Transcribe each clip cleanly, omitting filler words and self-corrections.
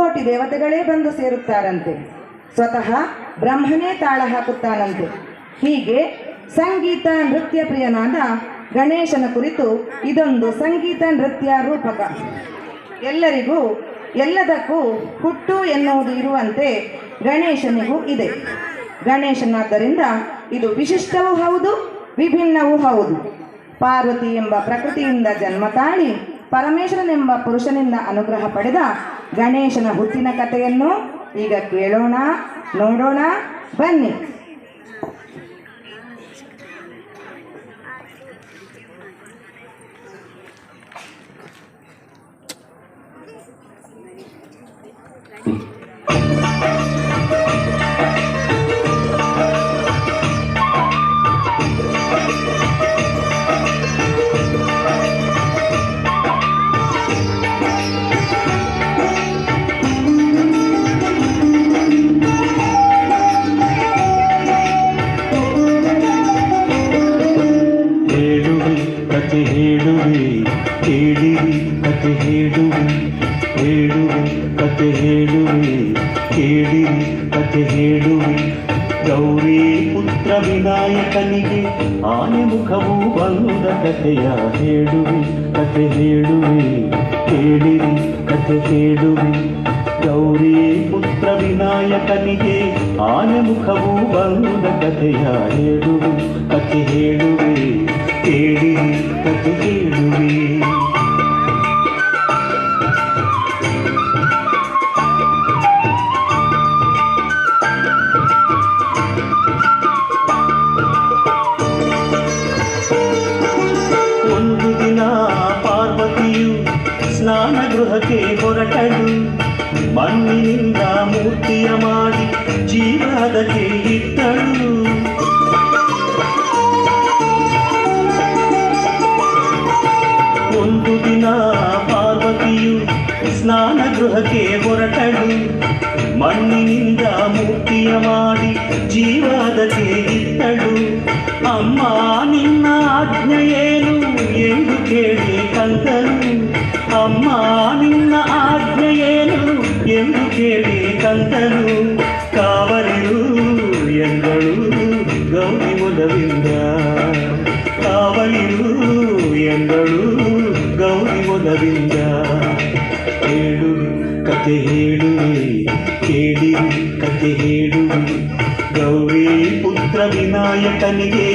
ಮುಕ್ಕೋಟಿ ದೇವತೆಗಳೇ ಬಂದು ಸೇರುತ್ತಾರಂತೆ. ಸ್ವತಃ ಬ್ರಹ್ಮನೇ ತಾಳ ಹಾಕುತ್ತಾನಂತೆ. ಹೀಗೆ ಸಂಗೀತ ನೃತ್ಯ ಪ್ರಿಯನಾದ ಗಣೇಶನ ಕುರಿತು ಇದೊಂದು ಸಂಗೀತ ನೃತ್ಯ ರೂಪಕ. ಎಲ್ಲರಿಗೂ ಎಲ್ಲದಕ್ಕೂ ಹುಟ್ಟು ಎನ್ನುವುದು ಇರುವಂತೆ ಗಣೇಶನಿಗೂ ಇದೆ. ಗಣೇಶನಾದ್ದರಿಂದ ಇದು ವಿಶಿಷ್ಟವೂ ಹೌದು, ವಿಭಿನ್ನವೂ ಹೌದು. ಪಾರ್ವತಿ ಎಂಬ ಪ್ರಕೃತಿಯಿಂದ ಜನ್ಮ ತಾಳಿ ಪರಮೇಶ್ವರನೆಂಬ ಪುರುಷನಿಂದ ಅನುಗ್ರಹ ಪಡೆದ ಗಣೇಶನ ಹುಟ್ಟಿನ ಕಥೆಯನ್ನು ಈಗ ಕೇಳೋಣ, ನೋಡೋಣ, ಬನ್ನಿ. ಗೌರಿ ಪುತ್ರ ವಿನಾಯಕನಿಗೆ ಆನೆ ಮುಖವು ಬಂದ ಕಥೆಯ ಹೇಳುವೆ, ಕಥೆ ಹೇಳುವೆ, ಕೇಳಿರಿ ಕಥೆ ಕೇಳುವೆ. ಗೌರಿ ಪುತ್ರ ವಿನಾಯಕನಿಗೆ ಆನೆ ಮುಖವು ಬಂದ ಕಥೆಯ ಹೇಳುವೆ, ಕಥೆ ಹೇಳುವೆ, ಕೇಳಿರಿ ಕಥೆ ಕೇಳುವೆ. ಸ್ನಾನ ಗೃಹಕ್ಕೆ ಹೊರಟಳು, ಮಣ್ಣಿನಿಂದ ಮೂರ್ತಿಯ ಮಾಡಿ ಜೀವದಕ್ಕೆ ಇಟ್ಟಳು. ಒಂದು ದಿನ ಪಾರ್ವತಿಯು ಸ್ನಾನ ಗೃಹಕ್ಕೆ ಹೊರಟಳು, ಮಣ್ಣಿನಿಂದ ಮೂರ್ತಿಯ ಮಾಡಿ ಜೀವದಕ್ಕೆ ಇಟ್ಟಳು. ಅಮ್ಮ ನಿನ್ನ ಆಜ್ಞೆಯೇನು ಎಂದು ಕೇಳಿ ಕಂದನು, ಅಮ್ಮ ನಿನ್ನ ಆಜ್ಞೆಯೇನು ಎಂದು ಕೇಳಿ ಕಂದನು. ಕಾವಲಿರು ಎಂದಳು ಗೌರಿ ಮೊದಲಿಂದ, ಕಾವಲಿರು ಎಂದಳು ಗೌರಿ ಮೊದಲಿಂದ. ಹೇಳುವೆ ಕಥೆ ಹೇಳುವೆ, ಕೇಳಿರಿ ಕಥೆ ಹೇಳುವೆ. ಗೌರಿ ಪುತ್ರ ವಿನಾಯಕನಿಗೆ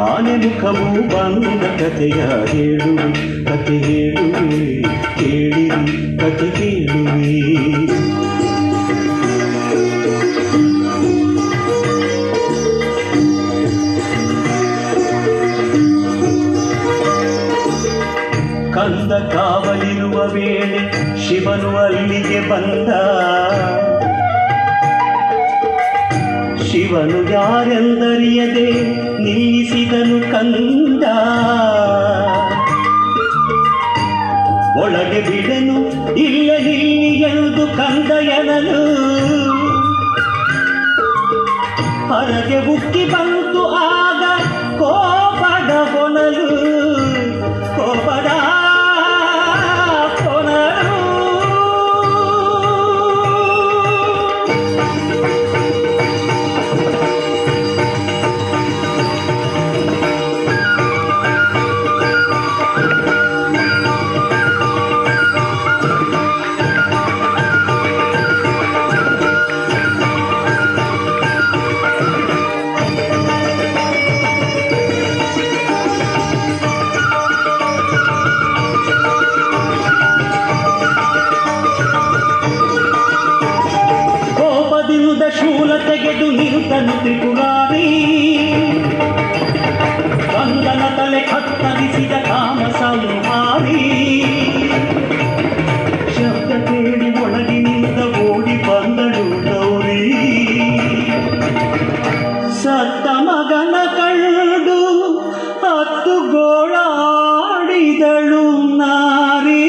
ಆನೆ ಮುಖವು ಬಂದ ಕಥೆಯ ಹೇಳುವೆ, ಕಥೆ ಹೇಳುವೆ, ಕೇಳಿರಿ ಕಥೆ ಕೇಳುವೆ. ಕಂದ ಕಾವಲಿರುವ ವೇಳೆ ಶಿವನು ಅಲ್ಲಿಗೆ ಬಂದ. ಶಿವನು ಯಾರೆಂದರಿಯದೆ ನಿಲ್ಲಿಸಿದನು ಕಂದ. ಒಳಗೆ ಬಿಡನು ಇಲ್ಲ ನಿಲ್ಲಿ ಎಂದು ಕಂದ ಎನಲು, ಹೊರಗೆ ಉಕ್ಕಿ ಬಂತು ಆಗ ಕೋಪದ ಕೊನಲು, ಕೋಪದ ಕೊನಲು. ಶೂಲ ತೆಗೆದು ನಿರುತನು ತ್ರಿಪುರಾರಿ, ಕಂದನ ತಲೆ ಕತ್ತರಿಸಿದ ಕಾಮ ಸಂಹಾರಿ. ಶಬ್ದ ಕೇಳಿ ಒಳಗಿನಿಂದ ಓಡಿ ಬಂದಳು ಗೌರಿ, ಸತ್ತ ಮಗನ ಕಂಡು ಹತ್ತು ಗೋಳಾಡಿದಳು ನಾರಿ.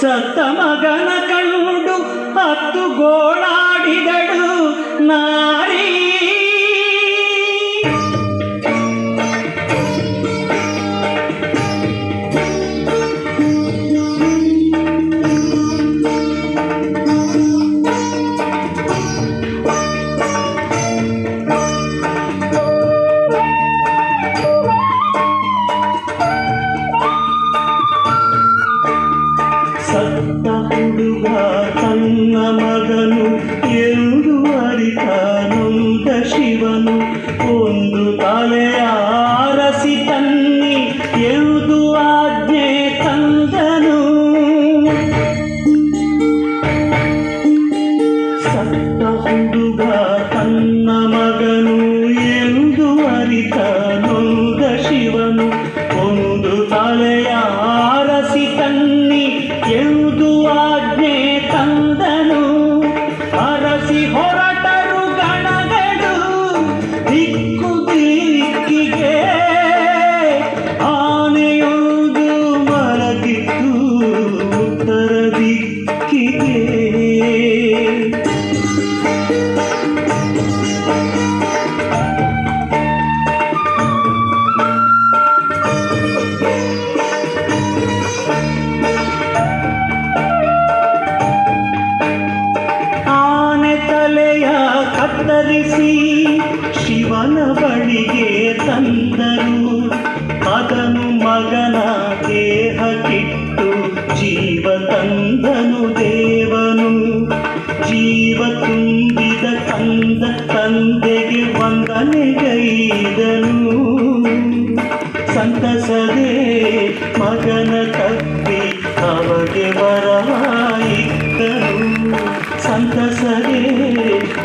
ಸತ್ತ ಮಗನ ಕಂಡು ಹತ್ತು ಗೋಳಾಡಿದಳು ನಾರಿ. ಸತ್ತ ಹುಡುಗ ತನ್ನ ಮಗನು ಎಂದು ಅರಿತ ನೊಂದ ಶಿವನು ಒಂದು ತಲೆಯ ಅರಸಿ ತನ್ನಿ ಎಂದು ಆಜ್ಞೆ ತಂದನು. ಸತ್ತ ಹುಡುಗ ತನ್ನ ಮಗನು ಎಂದು ಅರಿತ ನೊಂದ ಶಿವನು ಒಂದು ತಲೆಯ ಅರಸಿ ತನ್ನಿ ಎಂದು ಆಜ್ಞೆ ತಂದನು. ಅರಸಿ ಹೊರಟರು ಗಣಗಳು ದಿಕ್ಕು ದಿಕ್ಕಿಗೆ, ಆನೆಯೊಂದು ಮಲಗಿತ್ತು ಉತ್ತರ ದಿಕ್ಕಿಗೆ. ಕತ್ತರಿಸಿ ಶಿವನ ಬಳಿಗೆ ತಂದರು. ಅದನು ಮಗನ ದೇಹಕ್ಕಿಟ್ಟು ಜೀವ ತಂದನು ದೇವನು. ಜೀವ ತುಂಬಿದ ಕಂದ ತಂದೆಗೆ ವಂದನೆಗೈದನು. ಸಂತಸದೆ ಮಗನ ತಪ್ಪಿ ಅವಗೆ ವರವಾಯಿದ್ದನು. ಸಂತಸದೆ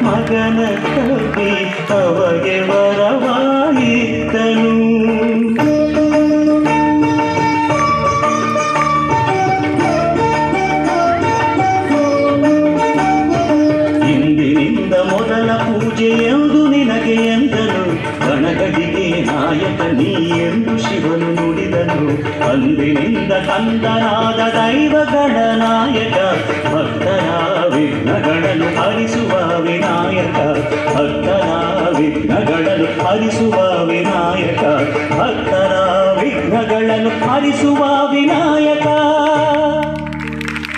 ಮಗನ ತಪ್ಪಿ ಅವಗೆ ವರವಾಯಿದ್ದನು. ಇಂದಿನಿಂದ ಮೊದಲ ಪೂಜೆ ಎಂದು ನಿನಗೆ ಎಂದನು. ಗಣಗಳಿಗೆ ನಾಯಕ ನೀ ಎಂದು ಶಿವನು ನುಡಿದನು. ಅಂದಿನಿಂದ ಕಂದನಾದ ದೈವಗಳ ನಾಯಕ, ಭಕ್ತರ ವಿಘ್ನಗಳನ್ನು ಹರಿಸುವ ವಿನಾಯಕ. ಭಕ್ತರ ವಿಘ್ನಗಳನ್ನು ಹರಿಸುವ ವಿನಾಯಕ. ಭಕ್ತರ ವಿಘ್ನಗಳನ್ನು ಹರಿಸುವ ವಿನಾಯಕ.